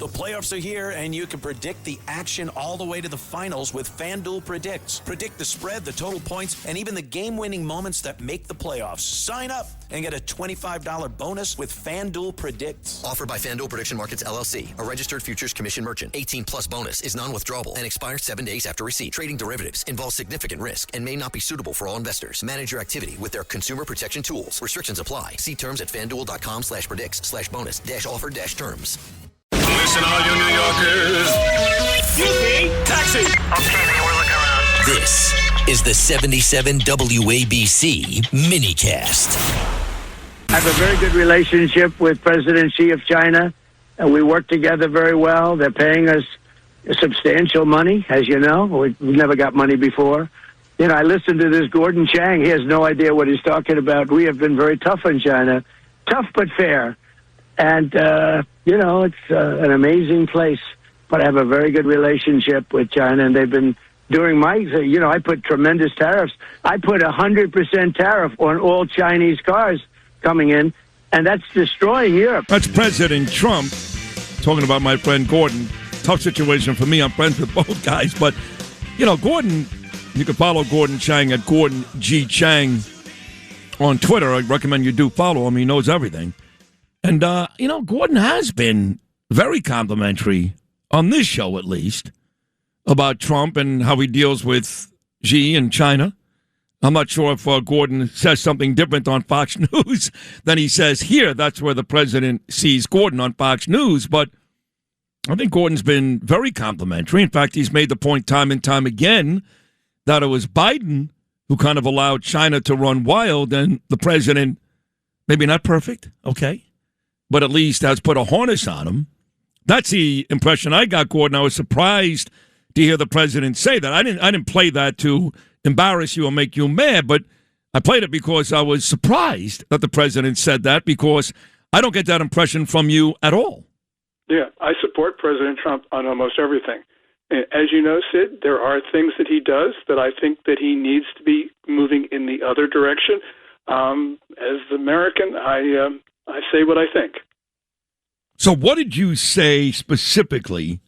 The playoffs are here, and you can predict the action all the way to the finals with FanDuel Predicts. Predict the spread, the total points, and even the game-winning moments that make the playoffs. Sign up and get a $25 bonus with FanDuel Predicts. Offered by FanDuel Prediction Markets, LLC, a registered futures commission merchant. 18-plus bonus is non-withdrawable and expires 7 days after receipt. Trading derivatives involves significant risk and may not be suitable for all investors. Manage your activity with their consumer protection tools. Restrictions apply. See terms at FanDuel.com/predicts/bonus-offer-terms. Listen, all you New Yorkers. Excuse me. Taxi. Okay, man, we're looking around. This is the 77 WABC minicast. I have a very good relationship with President Xi of China, and we work together very well. They're paying us substantial money, as you know. We've never got money before. You know, I listened to this Gordon Chang. He has no idea what he's talking about. We have been very tough on China. Tough but fair. And, you know, it's an amazing place. But I have a very good relationship with China, and they've been doing I put tremendous tariffs. I put 100% tariff on all Chinese cars coming in, and that's destroying Europe. That's President Trump talking about my friend Gordon. Tough situation for me. I'm friends with both guys. But, you know, Gordon, you can follow Gordon Chang at Gordon G. Chang on Twitter. I recommend you do follow him. He knows everything. And, you know, Gordon has been very complimentary, on this show at least, about Trump and how he deals with Xi and China. I'm not sure if Gordon says something different on Fox News than he says here. That's where the president sees Gordon on Fox News. But I think Gordon's been very complimentary. In fact, he's made the point time and time again that it was Biden who kind of allowed China to run wild, and the president, maybe not perfect, okay, but at least has put a harness on him. That's the impression I got, Gordon. I was surprised to hear the president say that. I didn't play that to embarrass you or make you mad, but I played it because I was surprised that the president said that, because I don't get that impression from you at all. Yeah, I support President Trump on almost everything. As you know, Sid, there are things that he does that I think that he needs to be moving in the other direction. As an American, I say what I think. So what did you say specifically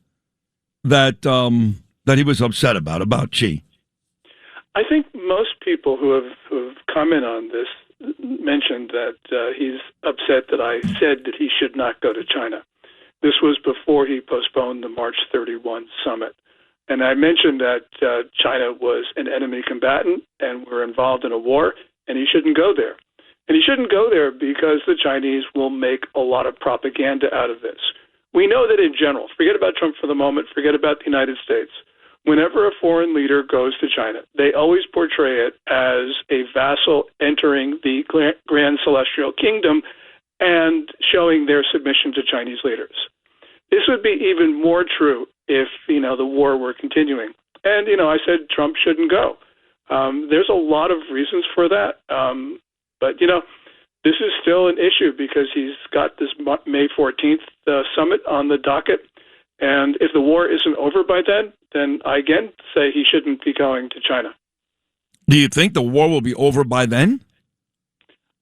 that he was upset about Xi? I think most people who've come in on this mentioned that he's upset that I said that he should not go to China. This was before he postponed the March 31 summit. And I mentioned that China was an enemy combatant and we're involved in a war, and he shouldn't go there. And he shouldn't go there because the Chinese will make a lot of propaganda out of this. We know that in general, forget about Trump for the moment, forget about the United States. Whenever a foreign leader goes to China, they always portray it as a vassal entering the Grand Celestial Kingdom and showing their submission to Chinese leaders. This would be even more true if, the war were continuing. And, I said Trump shouldn't go. There's a lot of reasons for that. But, this is still an issue because he's got this May 14th summit on the docket. And if the war isn't over by then I again say he shouldn't be going to China. Do you think the war will be over by then?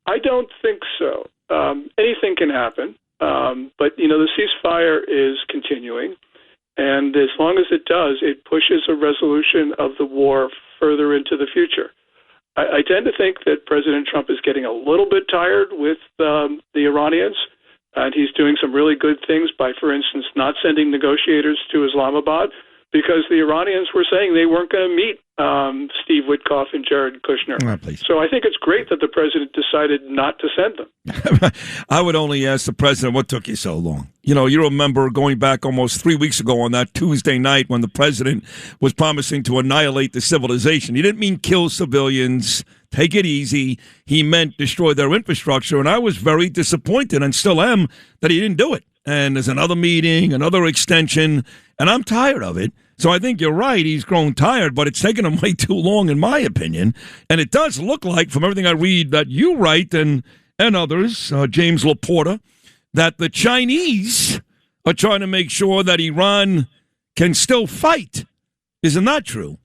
I don't think so. Anything can happen. But, the ceasefire is continuing. And as long as it does, it pushes a resolution of the war further into the future. I tend to think that President Trump is getting a little bit tired with the Iranians, and he's doing some really good things by, for instance, not sending negotiators to Islamabad, because the Iranians were saying they weren't going to meet Steve Witkoff and Jared Kushner. So I think it's great that the president decided not to send them. I would only ask the president, what took you so long? You remember going back almost 3 weeks ago on that Tuesday night when the president was promising to annihilate the civilization. He didn't mean kill civilians, take it easy. He meant destroy their infrastructure. And I was very disappointed, and still am, that he didn't do it. And there's another meeting, another extension, and I'm tired of it. So I think you're right. He's grown tired, but it's taken him way too long, in my opinion. And it does look like, from everything I read that you write and others, James Laporta, that the Chinese are trying to make sure that Iran can still fight. Isn't that true?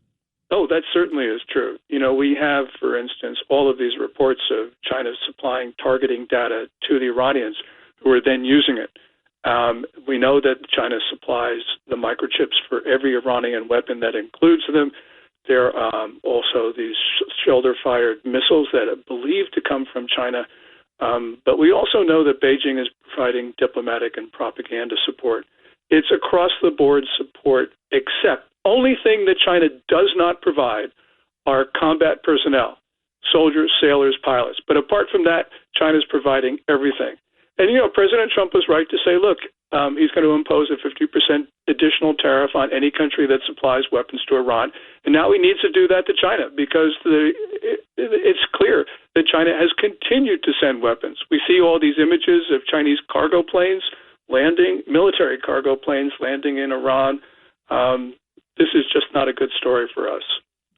Oh, that certainly is true. We have, for instance, all of these reports of China supplying targeting data to the Iranians, who are then using it. We know that China supplies the microchips for every Iranian weapon that includes them. There are also these shoulder-fired missiles that are believed to come from China. But we also know that Beijing is providing diplomatic and propaganda support. It's across-the-board support, except only thing that China does not provide are combat personnel, soldiers, sailors, pilots. But apart from that, China's providing everything. And, President Trump was right to say, look, he's going to impose a 50% additional tariff on any country that supplies weapons to Iran. And now he needs to do that to China because it's clear that China has continued to send weapons. We see all these images of Chinese cargo planes landing, military cargo planes landing in Iran. This is just not a good story for us.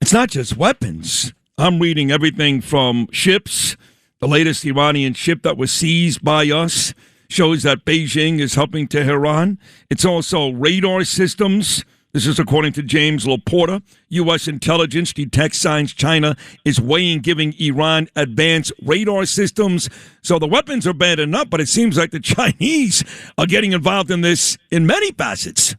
It's not just weapons. I'm reading everything from ships. The latest Iranian ship that was seized by us shows that Beijing is helping Tehran. It's also radar systems. This is according to James Laporta. U.S. intelligence detects signs China is weighing giving Iran advanced radar systems. So the weapons are bad enough, but it seems like the Chinese are getting involved in this in many facets.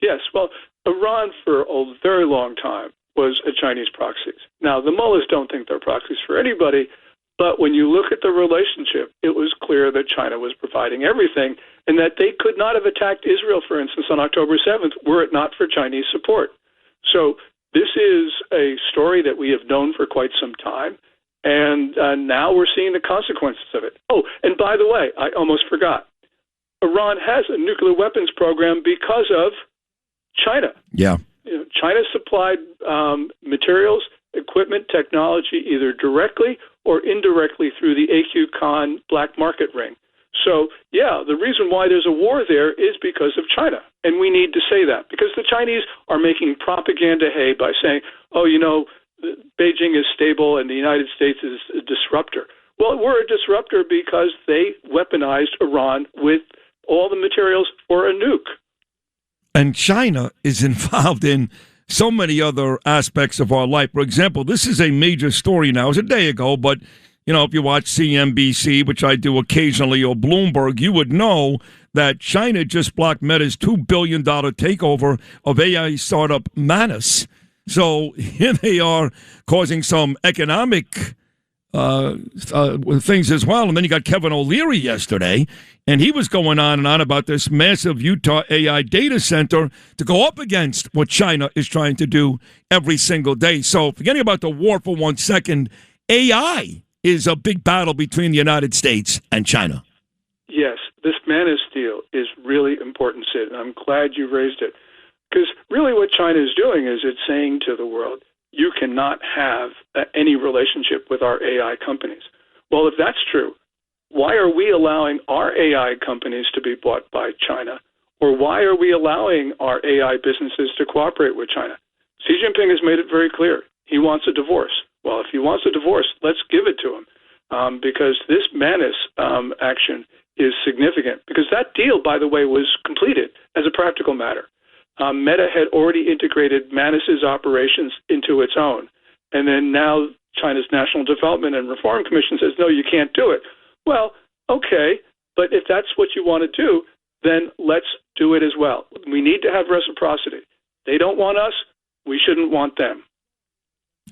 Yes, well, Iran for a very long time was a Chinese proxy. Now, the mullahs don't think they're proxies for anybody, but when you look at the relationship, it was clear that China was providing everything and that they could not have attacked Israel, for instance, on October 7th, were it not for Chinese support. So this is a story that we have known for quite some time, and now we're seeing the consequences of it. Oh, and by the way, I almost forgot. Iran has a nuclear weapons program because of China. Yeah. China supplied materials, equipment, technology, either directly or indirectly through the AQ-Khan black market ring. So, yeah, the reason why there's a war there is because of China. And we need to say that because the Chinese are making propaganda hay by saying, Beijing is stable and the United States is a disruptor. Well, we're a disruptor because they weaponized Iran with all the materials for a nuke. And China is involved in so many other aspects of our life. For example, this is a major story now. It was a day ago, but, if you watch CNBC, which I do occasionally, or Bloomberg, you would know that China just blocked Meta's $2 billion takeover of AI startup Manus. So here they are causing some economic things as well. And then you got Kevin O'Leary yesterday, and he was going on and on about this massive Utah AI data center to go up against what China is trying to do every single day. So forgetting about the war for 1 second, AI is a big battle between the United States and China. Yes, this Manus deal is really important, Sid, and I'm glad you raised it. Because really what China is doing is it's saying to the world, you cannot have any relationship with our AI companies. Well, if that's true, why are we allowing our AI companies to be bought by China? Or why are we allowing our AI businesses to cooperate with China? Xi Jinping has made it very clear. He wants a divorce. Well, if he wants a divorce, let's give it to him because this Manus action is significant. Because that deal, by the way, was completed as a practical matter. Meta had already integrated Manus's operations into its own. And then now China's National Development and Reform Commission says, no, you can't do it. Well, okay, but if that's what you want to do, then let's do it as well. We need to have reciprocity. They don't want us. We shouldn't want them.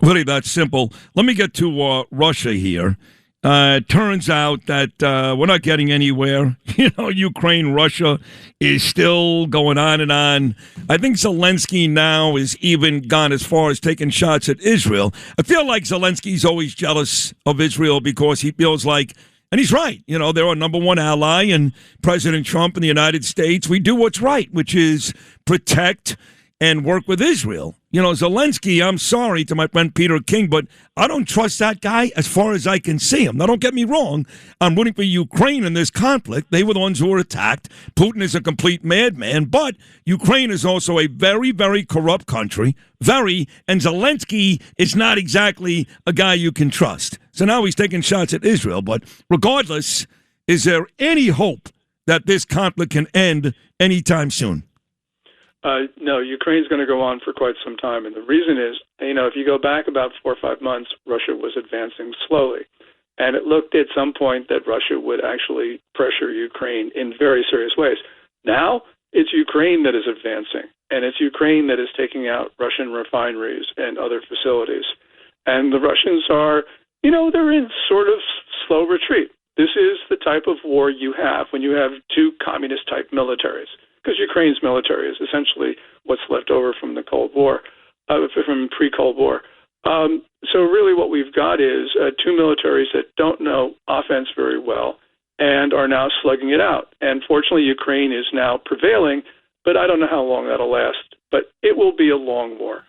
Really that simple. Let me get to Russia here. It turns out that we're not getting anywhere. Ukraine, Russia is still going on and on. I think Zelensky now is even gone as far as taking shots at Israel. I feel like Zelensky's always jealous of Israel because he feels like, and he's right, they're our number one ally, and President Trump and the United States, we do what's right, which is protect and work with Israel. Zelensky, I'm sorry to my friend Peter King, but I don't trust that guy as far as I can see him. Now, don't get me wrong. I'm rooting for Ukraine in this conflict. They were the ones who were attacked. Putin is a complete madman, but Ukraine is also a very, very corrupt country. And Zelensky is not exactly a guy you can trust. So now he's taking shots at Israel. But regardless, is there any hope that this conflict can end anytime soon? No, Ukraine's going to go on for quite some time. And the reason is, if you go back about 4 or 5 months, Russia was advancing slowly. And it looked at some point that Russia would actually pressure Ukraine in very serious ways. Now it's Ukraine that is advancing, and it's Ukraine that is taking out Russian refineries and other facilities. And the Russians are, they're in sort of slow retreat. This is the type of war you have when you have two communist-type militaries, because Ukraine's military is essentially what's left over from the Cold War, from pre-Cold War. So really what we've got is two militaries that don't know offense very well and are now slugging it out. And fortunately, Ukraine is now prevailing, but I don't know how long that'll last. But it will be a long war.